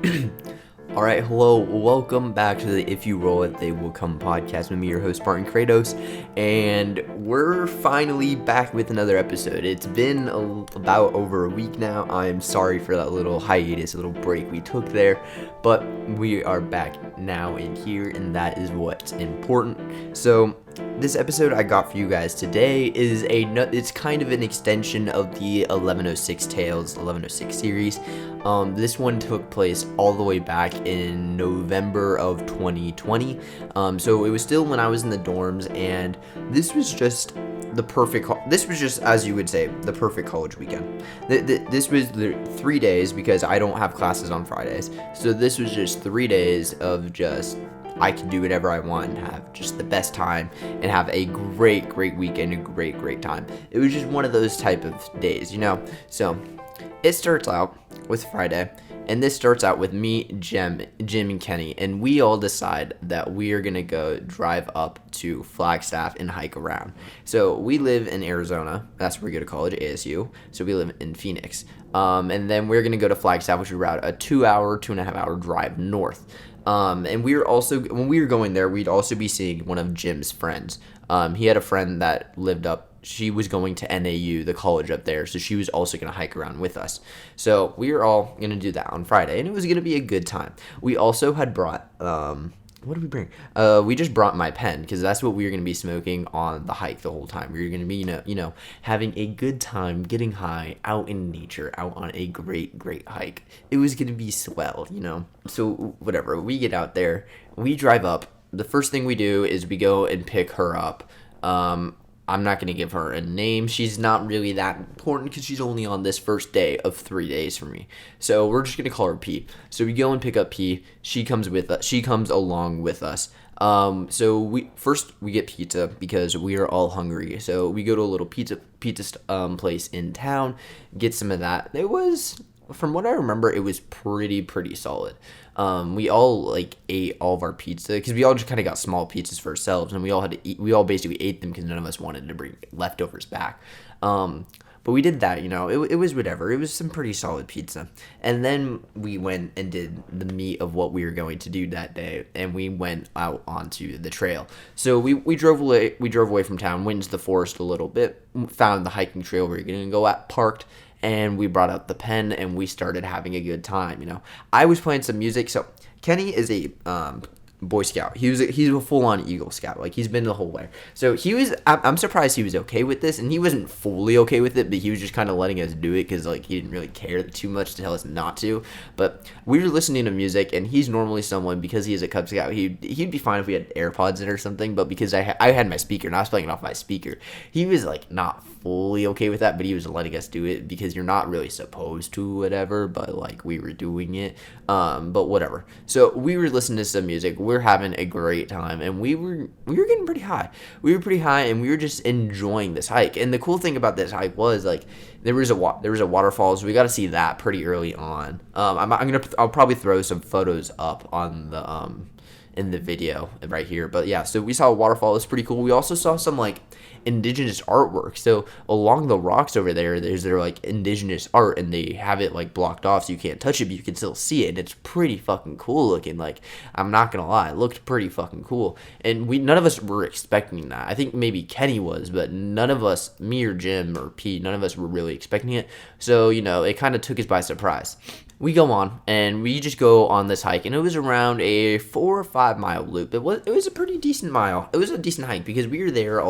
All right, hello, welcome back to the If You Roll It, They Will Come podcast with me, your host, Martin Kratos, and we're finally back with another episode. It's been about over a week now. I'm sorry for that little hiatus, a little break we took there, but we are back now in here, and that is what's important. So, this episode I got for you guys today is it's kind of an extension of the 1106 Tales 1106 series. This one took place all the way back in November of 2020. So it was still when I was in the dorms, and this was just as you would say, the perfect college weekend. This was the 3 days because I don't have classes on Fridays. So this was just 3 days of just I can do whatever I want and have just the best time and have a great weekend, a great time. It was just one of those type of days, you know? So it starts out with Friday, and this starts out with me, Jim, and Kenny, and we all decide that we are going to go drive up to Flagstaff and hike around. So we live in Arizona. That's where we go to college, ASU. So we live in Phoenix. And then we're going to go to Flagstaff, which is about a 2.5 hour drive north. And when we were going there, we'd also be seeing one of Jim's friends. He had a friend that lived up. She was going to NAU, the college up there, so she was also going to hike around with us. So we were all going to do that on Friday, and it was going to be a good time. We also had brought, what did we bring? We just brought my pen, because that's what we were going to be smoking on the hike the whole time. We were going to be, you know, having a good time, getting high, out in nature, out on a great hike. It was going to be swell, you know. So whatever, we get out there, we drive up. The first thing we do is we go and pick her up. I'm not going to give her a name. She's not really that important because she's only on this first day of 3 days for me. So we're just going to call her P. So we go and pick up P. She comes with us. She comes along with us. So we get pizza because we are all hungry. So we go to a little pizza place in town, get some of that. It was, from what I remember, it was pretty solid. We all ate all of our pizza because we all just kind of got small pizzas for ourselves, and we all had to eat. We all basically ate them because none of us wanted to bring leftovers back. But we did that, you know. It was whatever. It was some pretty solid pizza, and then we went and did the meat of what we were going to do that day, and we went out onto the trail. So we drove away. We drove away from town, went into the forest a little bit, found the hiking trail we were going to go at, parked. And we brought out the pen and we started having a good time, you know. I was playing some music. So Kenny is a Boy Scout. He's a full-on Eagle Scout. Like, he's been the whole way. So I'm surprised he was okay with this, and he wasn't fully okay with it, but he was just kind of letting us do it because, like, he didn't really care too much to tell us not to. But we were listening to music, and he's normally someone, because he is a Cub Scout, he'd be fine if we had AirPods in or something, but because I had my speaker, and I was playing it off my speaker, he was, like, not fully okay with that, but he was letting us do it because you're not really supposed to, whatever, but, like, we were doing it. But whatever. So we were listening to some music. We're having a great time, and we were getting pretty high. We were pretty high, and we were just enjoying this hike. And the cool thing about this hike was, like, there was a waterfall, so we got to see that pretty early on. I'll probably throw some photos up on the in the video right here. But yeah, so we saw a waterfall. It was pretty cool. We also saw some like indigenous artwork. So along the rocks over there, there's their like indigenous art, and they have it like blocked off so you can't touch it, but you can still see it. And it's pretty fucking cool looking. Like, I'm not gonna lie, it looked pretty fucking cool. And none of us were expecting that. I think maybe Kenny was, but none of us, me or Jim or Pete, none of us were really expecting it. So, you know, it kind of took us by surprise. We go on, and we just go on this hike, and it was around a 4 or 5 mile loop. It was a pretty decent mile. It was a decent hike because we were there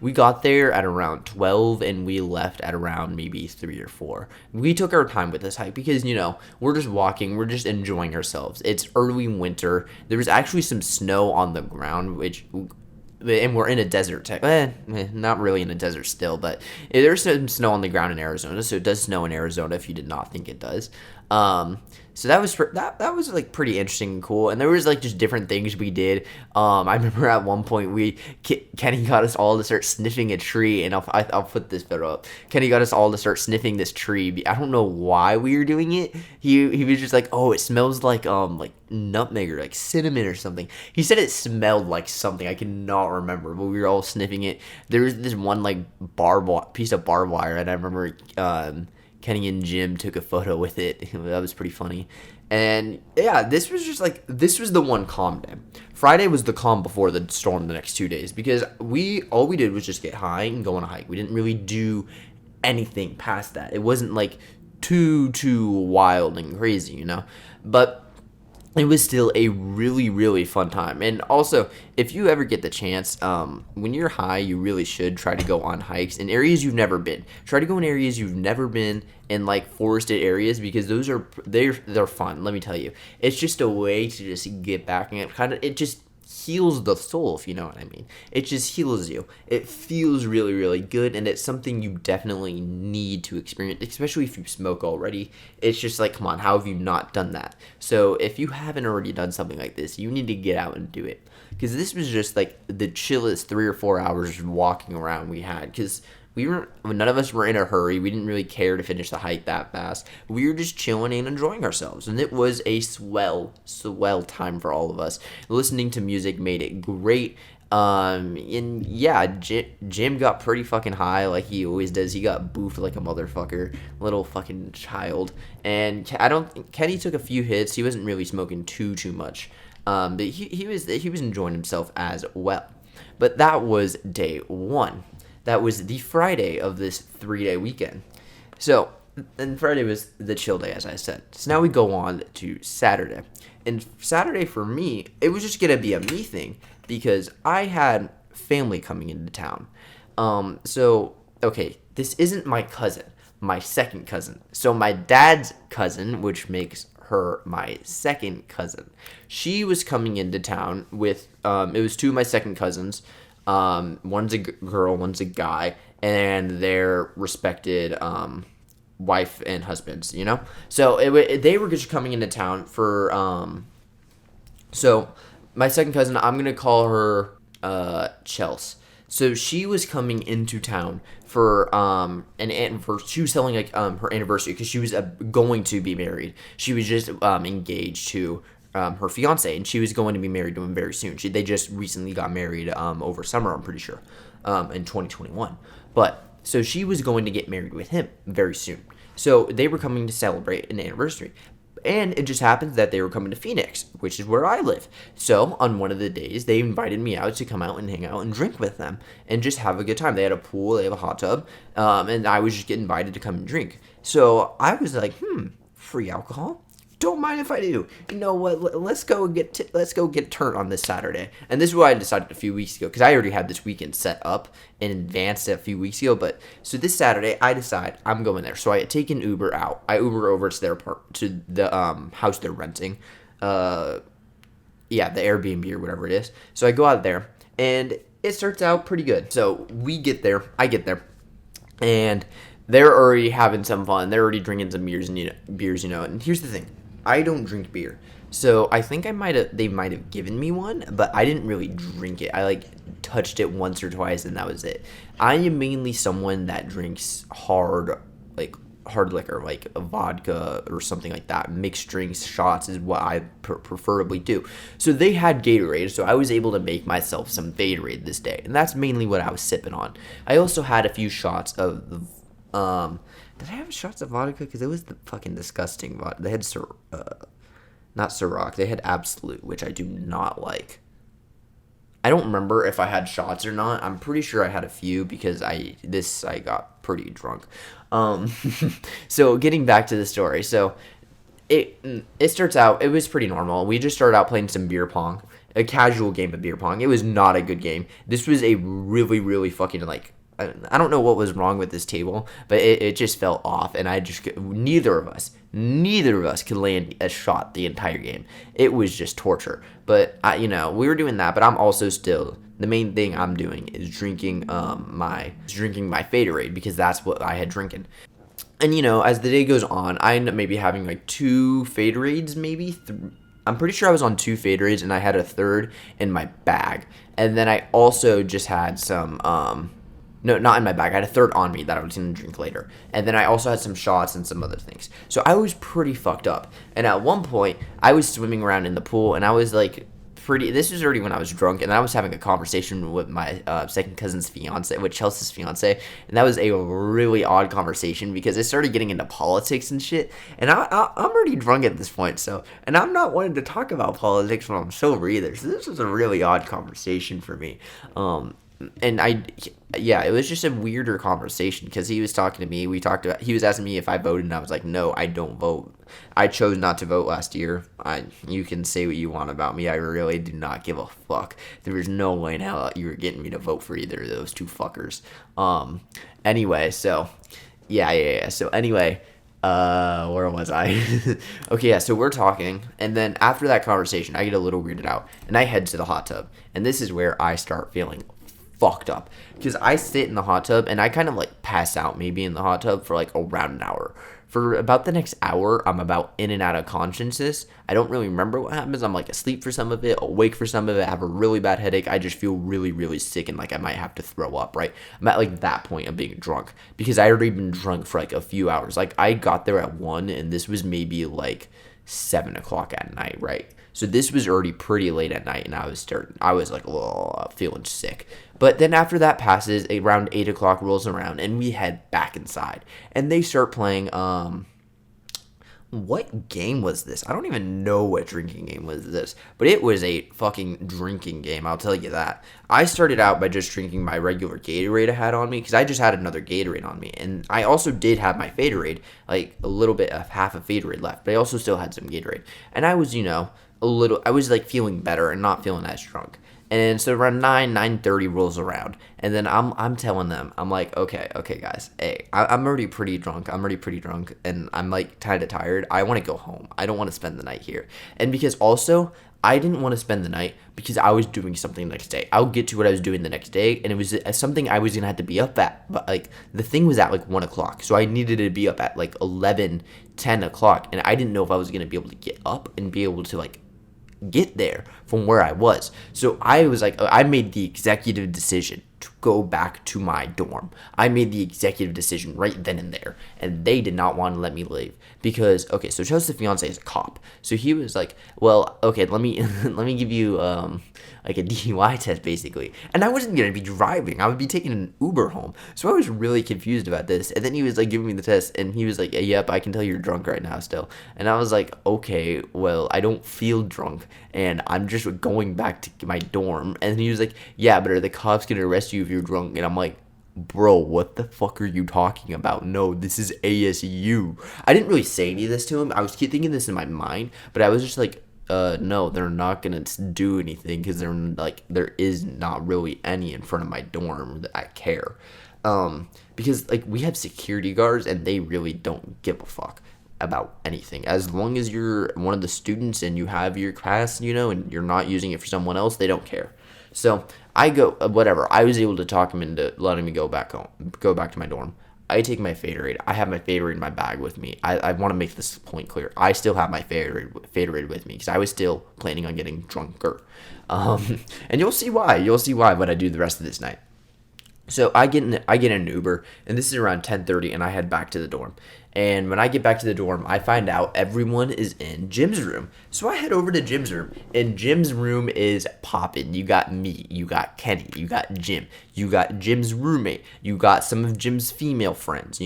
we got there at around 12, and we left at around maybe 3 or 4. We took our time with this hike because, you know, we're just walking, we're just enjoying ourselves. It's early winter. There was actually some snow on the ground, and we're in a desert. Not really in a desert still, but there's some snow on the ground in Arizona, so it does snow in Arizona if you did not think it does. So that was like pretty interesting and cool, and there was like just different things we did. I remember at one point Kenny got us all to start sniffing a tree, and I'll put this photo up. Kenny got us all to start sniffing this tree. I don't know why we were doing it. He was just like, oh, it smells like nutmeg or like cinnamon or something. He said it smelled like something. I cannot remember, but we were all sniffing it. There was this one like piece of barbed wire, and I remember Kenny and Jim took a photo with it. That was pretty funny. And yeah, this was the one calm day. Friday was the calm before the storm the next 2 days, because all we did was just get high and go on a hike. We didn't really do anything past that. It wasn't like too wild and crazy, But it was still a really, really fun time. And also, if you ever get the chance, when you're high, you really should try to go on hikes in areas you've never been. Try to go in areas you've never been, in like forested areas, because they're fun. Let me tell you, it's just a way to just get back, and it just heals the soul, if you know what I mean. It just heals you. It feels really, really good, and it's something you definitely need to experience, especially if you smoke already. It's just like, come on, how have you not done that? So if you haven't already done something like this, you need to get out and do it, because this was just like the chillest 3 or 4 hours walking around we had, because none of us were in a hurry. We didn't really care to finish the hike that fast. We were just chilling and enjoying ourselves, and it was a swell time for all of us. Listening to music made it great. And yeah, Jim got pretty fucking high, like he always does. He got boofed like a motherfucker, little fucking child. And Kenny took a few hits. He wasn't really smoking too much. But he was enjoying himself as well. But that was day one. That was the Friday of this 3-day weekend. So, and Friday was the chill day, as I said. So now we go on to Saturday. And Saturday for me, it was just going to be a me thing, because I had family coming into town. Okay, this isn't my cousin, my second cousin. So my dad's cousin, which makes her my second cousin. She was coming into town with, it was two of my second cousins. One's a girl, one's a guy, and their respected wife and husbands, So they were just coming into town for. So my second cousin, I'm gonna call her Chelsea. So she was coming into town for she was selling her anniversary, because she was going to be married. She was just engaged to her fiance, and she was going to be married to him very soon. They just recently got married over summer, I'm pretty sure, in 2021. But so she was going to get married with him very soon. So they were coming to celebrate an anniversary. And it just happens that they were coming to Phoenix, which is where I live. So on one of the days, they invited me out to come out and hang out and drink with them and just have a good time. They had a pool, they have a hot tub, and I was just getting invited to come and drink. So I was like, free alcohol? Don't mind if I do. You know what? Let's go get turned on this Saturday. And this is what I decided a few weeks ago, because I already had this weekend set up in advance a few weeks ago. But so this Saturday, I decide I'm going there. So I take an Uber out. I Uber over to the house they're renting. The Airbnb or whatever it is. So I go out there, and it starts out pretty good. So I get there, and they're already having some fun. They're already drinking some beers. And here's the thing. I don't drink beer. So I think they might have given me one, but I didn't really drink it. I touched it once or twice, and that was it. I am mainly someone that drinks hard liquor, like a vodka or something like that. Mixed drinks, shots is what I preferably do. So they had Gatorade, so I was able to make myself some Gatorade this day, and that's mainly what I was sipping on. I also had a few shots of did I have shots of vodka? Because it was the fucking disgusting vodka. They had not Ciroc. They had Absolute, which I do not like. I don't remember if I had shots or not. I'm pretty sure I had a few, because I got pretty drunk. So getting back to the story. So it starts out, it was pretty normal. We just started out playing some beer pong. A casual game of beer pong. It was not a good game. This was a really, really fucking I don't know what was wrong with this table, but it just fell off, and neither of us could land a shot the entire game. It was just torture. But we were doing that, but I'm also still, the main thing I'm doing is drinking my Faderade, because that's what I had drinking. And as the day goes on, I end up maybe having 2 Faderades, maybe. I'm pretty sure I was on 2 Faderades, and I had a third in my bag. And then I also just had some no, not in my bag. I had a third on me that I was going to drink later. And then I also had some shots and some other things. So I was pretty fucked up. And at one point, I was swimming around in the pool, and I was this was already when I was drunk, and I was having a conversation with my second cousin's fiance, with Chelsea's fiance, and that was a really odd conversation because it started getting into politics and shit, and I'm already drunk at this point, so, and I'm not wanting to talk about politics when I'm sober either, so this was a really odd conversation for me. And yeah, it was just a weirder conversation because he was talking to me. He was asking me if I voted, and I was like, no, I don't vote. I chose not to vote last year. You can say what you want about me. I really do not give a fuck. There was no way in hell you were getting me to vote for either of those two fuckers. Anyway, so, yeah. So anyway, where was I? Okay, yeah, so we're talking, and then after that conversation, I get a little weirded out, and I head to the hot tub, and this is where I start feeling fucked up because I sit in the hot tub and I kind of like pass out maybe in the hot tub for like around an hour. For about the next hour, I'm about in and out of consciousness. I don't really remember what happens. I'm like asleep for some of it, awake for some of it. I have a really bad headache. I just feel really, really sick and like I might have to throw up, right? I'm at like that point of being drunk because I already been drunk for like a few hours. Like I got there at 1 and this was maybe like 7 o'clock at night, right? So this was already pretty late at night, and I was like, oh, feeling sick. But then after that passes, around 8 o'clock rolls around, and we head back inside. And they start playing, what game was this? I don't even know what drinking game was this, but it was a fucking drinking game, I'll tell you that. I started out by just drinking my regular Gatorade I had on me, because I just had another Gatorade on me, and I also did have my Faderade, like a little bit of half a Faderade left, but I also still had some Gatorade. And I was, I was like feeling better and not feeling as drunk. And so around 9:30 rolls around, and then I'm telling them, I'm like, okay guys, hey, I'm already pretty drunk, and I'm like kind of tired. I want to go home. I don't want to spend the night here. And because also, I didn't want to spend the night because I was doing something the next day. I'll get to what I was doing the next day, and it was something I was going to have to be up at, but like the thing was at like 1 o'clock, so I needed to be up at like 10 o'clock, and I didn't know if I was going to be able to get up and be able to like get there from where I was. So I was like, I made the executive decision to go back to my dorm. I made the executive decision right then and there, and they did not want to let me leave because, okay, so Chelsea's fiance is a cop, so he was like, well, okay, let me give you like a DUI test basically, and I wasn't gonna be driving. I would be taking an Uber home, so I was really confused about this. And then he was like giving me the test, and he was like, yep, I can tell you're drunk right now still. And I was like, okay, well, I don't feel drunk, and I'm just going back to my dorm. And he was like, yeah, but are the cops gonna arrest you if you're drunk? And I'm like, bro, what the fuck are you talking about? No, this is ASU. I didn't really say any of this to him. I was thinking this in my mind, but I was just like, no, they're not gonna do anything because there is not really any in front of my dorm that I care. Because like we have security guards and they really don't give a fuck about anything. As long as you're one of the students and you have your class, and you're not using it for someone else, they don't care. So I go, whatever. I was able to talk him into letting me go back to my dorm. I take my Faderade. I have my Faderade in my bag with me. I want to make this point clear. I still have my Faderade with me because I was still planning on getting drunker. And you'll see why. You'll see why when I do the rest of this night. So I get an Uber, and this is around 10:30, and I head back to the dorm. And when I get back to the dorm, I find out everyone is in Jim's room. So I head over to Jim's room, and Jim's room is popping. You got me, you got Kenny, you got Jim, you got Jim's roommate, you got some of Jim's female friends.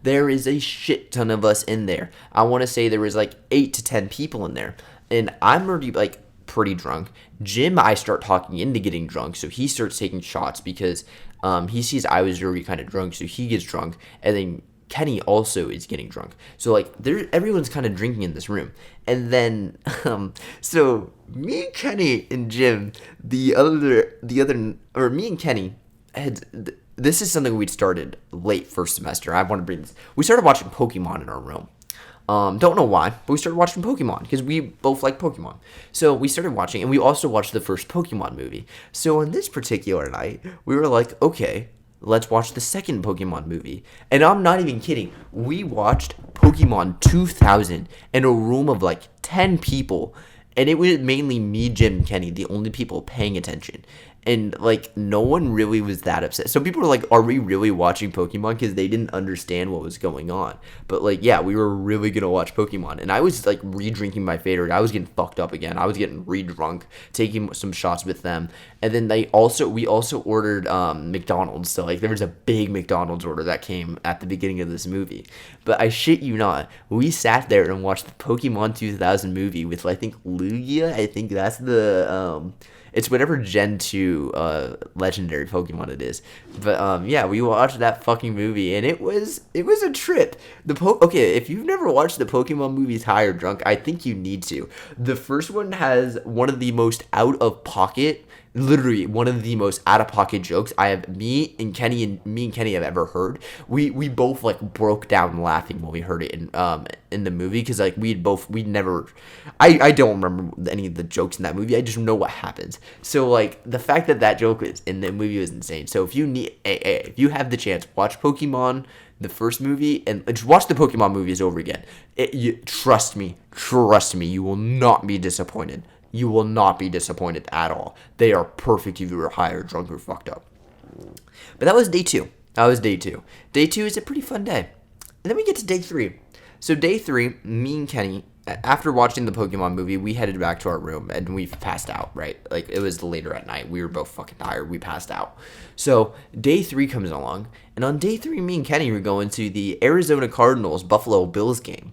There is a shit ton of us in there. I want to say there was like 8 to 10 people in there, and I'm already like pretty drunk. Jim, I start talking into getting drunk, so he starts taking shots because he sees I was already kind of drunk, so he gets drunk, and then Kenny also is getting drunk. So like everyone's kind of drinking in this room. And then so me, Kenny, and Jim, me and Kenny this is something we'd started late first semester. I want to bring this. We started watching Pokemon in our room. Don't know why, but we started watching Pokemon because we both like Pokemon. So we started watching, and we also watched the first Pokemon movie. So on this particular night, we were like, okay, let's watch the second Pokemon movie. And I'm not even kidding. We watched Pokemon 2000 in a room of like 10 people. And it was mainly me, Jim, and Kenny, the only people paying attention. and like no one really was that upset. Some people were like, "Are we really watching Pokemon?" Because they didn't understand what was going on. But like, yeah, we were really gonna watch Pokemon, and I was like re-drinking my favorite. I was getting fucked up again. I was getting re-drunk, taking some shots with them, and then we also ordered McDonald's. So like, there was a big McDonald's order that came at the beginning of this movie. But I shit you not, we sat there and watched the Pokemon 2000 movie with I think Lugia. I think that's the it's whatever Gen 2 legendary Pokemon it is. But yeah, we watched that fucking movie and it was a trip. Okay, if you've never watched the Pokemon movies high or drunk, I think you need to. The first one has one of the most out of pocket, literally one of the most out of pocket jokes me and Kenny have ever heard. We both like broke down laughing when we heard it in the movie, because like we'd never, I don't remember any of the jokes in that movie. I just know what happens. So like the fact that joke was in the movie was insane. So if you have the chance, watch Pokemon the first movie and just watch the Pokemon movies over again. Trust me, you will not be disappointed. You will not be disappointed at all. They are perfect if you were high or drunk or fucked up. But that was day 2. Day 2 is a pretty fun day. And then we get to day 3. So day 3, me and Kenny, after watching the Pokemon movie, we headed back to our room and we passed out, right? Like, it was later at night. We were both fucking tired. We passed out. So day 3 comes along. And on day 3, me and Kenny were going to the Arizona Cardinals Buffalo Bills game.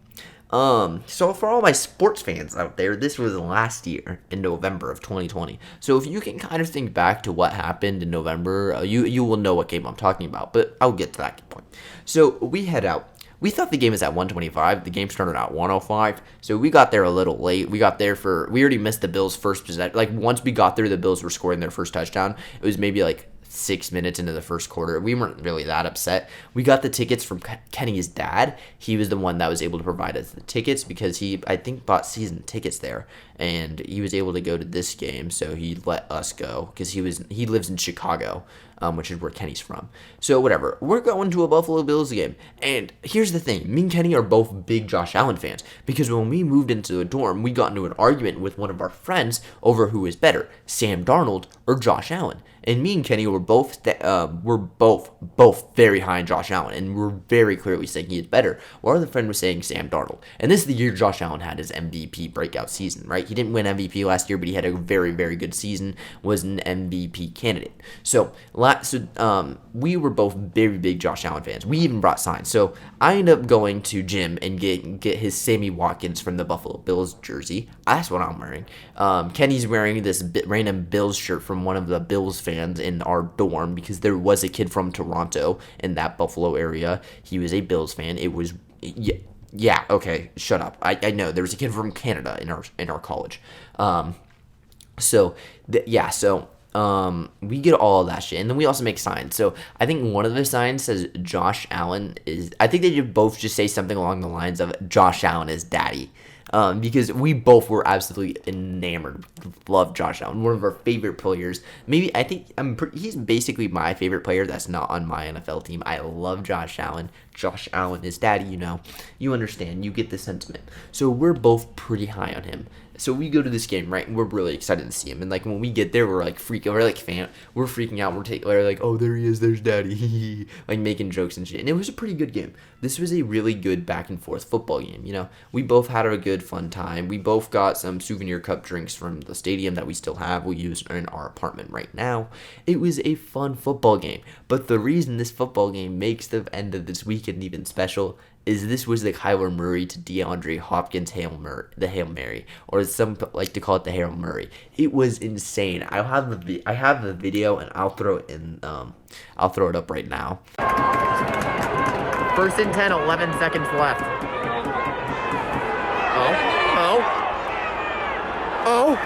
So for all my sports fans out there, this was last year in November of 2020. So if you can kind of think back to what happened in November, you will know what game I'm talking about, but I'll get to that point. So we head out. We thought the game was at 125. The game started at 105. So we got there a little late. We already missed the Bills' first possession. Like, once we got there, the Bills were scoring their first touchdown. It was maybe like 6 minutes into the first quarter. We weren't really that upset. We got the tickets from Kenny's dad. He was the one that was able to provide us the tickets because he, I think, bought season tickets there, and he was able to go to this game, so he let us go because he lives in Chicago, which is where Kenny's from. So whatever, we're going to a Buffalo Bills game, and here's the thing: me and Kenny are both big Josh Allen fans because when we moved into a dorm, we got into an argument with one of our friends over who is better, Sam Darnold or Josh Allen. And me and Kenny were both very high on Josh Allen, and we're very clearly saying he is better. Our other friend was saying Sam Darnold. And this is the year Josh Allen had his MVP breakout season, right? He didn't win MVP last year, but he had a very, very good season, was an MVP candidate. So we were both very big Josh Allen fans. We even brought signs. So I ended up going to Jim and get his Sammy Watkins from the Buffalo Bills jersey. That's what I'm wearing. Kenny's wearing this random Bills shirt from one of the Bills fans in our dorm because there was a kid from Toronto in that Buffalo area. He was a Bills fan. It was yeah, okay, shut up. I know there was a kid from Canada in our college. We get all of that shit, and then we also make signs. So I think one of the signs says Josh Allen is. I think they both just say something along the lines of Josh Allen is daddy. Because we both were absolutely enamored, love Josh Allen, one of our favorite players. Maybe I think he's basically my favorite player that's not on my NFL team. I love Josh Allen. Josh Allen is daddy, you understand, you get the sentiment. So we're both pretty high on him. So we go to this game, right, and we're really excited to see him. And like when we get there, we're freaking out. We're like, oh, there he is, there's daddy, like making jokes and shit. And it was a pretty good game. This was a really good back and forth football game. We both had a good fun time. We both got some souvenir cup drinks from the stadium that we still have. We use in our apartment right now. It was a fun football game. But the reason this football game makes the end of this weekend even special is this was the Kyler Murray to DeAndre Hopkins Hail Mary, or as some like to call it, the Hail Murray. It was insane. I have the video, and I'll throw it in. I'll throw it up right now. 1st and 10, 11 seconds left. Oh.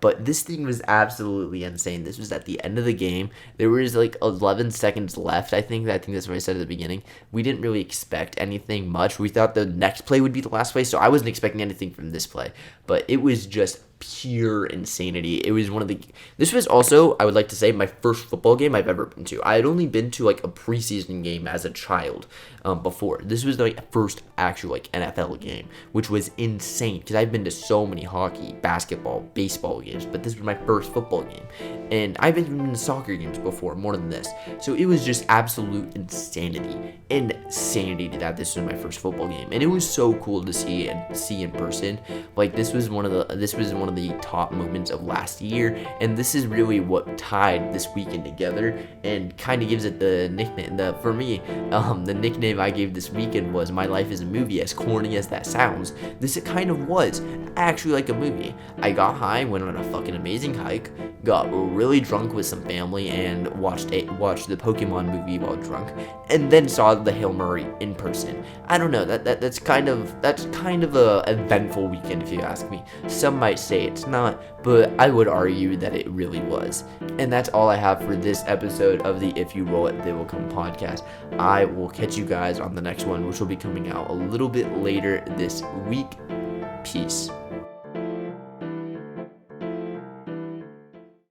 But this thing was absolutely insane. This was at the end of the game. There was like 11 seconds left. I think that's what I said at the beginning. We didn't really expect anything much. We thought the next play would be the last play, so I wasn't expecting anything from this play. But it was just pure insanity. It was this was also, I would like to say, my first football game I've ever been to. I had only been to like a preseason game as a child before. This was my first actual like NFL game, which was insane because I've been to so many hockey, basketball, baseball games, but this was my first football game. And I've been to soccer games before, more than this. So it was just absolute insanity that this was my first football game. And it was so cool to see in person. Like this was one of the top moments of last year, and this is really what tied this weekend together and kind of gives it the nickname. For me, the nickname I gave this weekend was "My Life is a Movie." As corny as that sounds, it kind of was actually like a movie. I got high, went on a fucking amazing hike, got really drunk with some family, and watched the Pokemon movie while drunk, and then saw the Hail Murray in person. I don't know, that's kind of a eventful weekend if you ask me. Some might say it's not, but I would argue that it really was. And that's all I have for this episode of the If You Roll It, They Will Come podcast. I will catch you guys on the next one, which will be coming out a little bit later this week. Peace.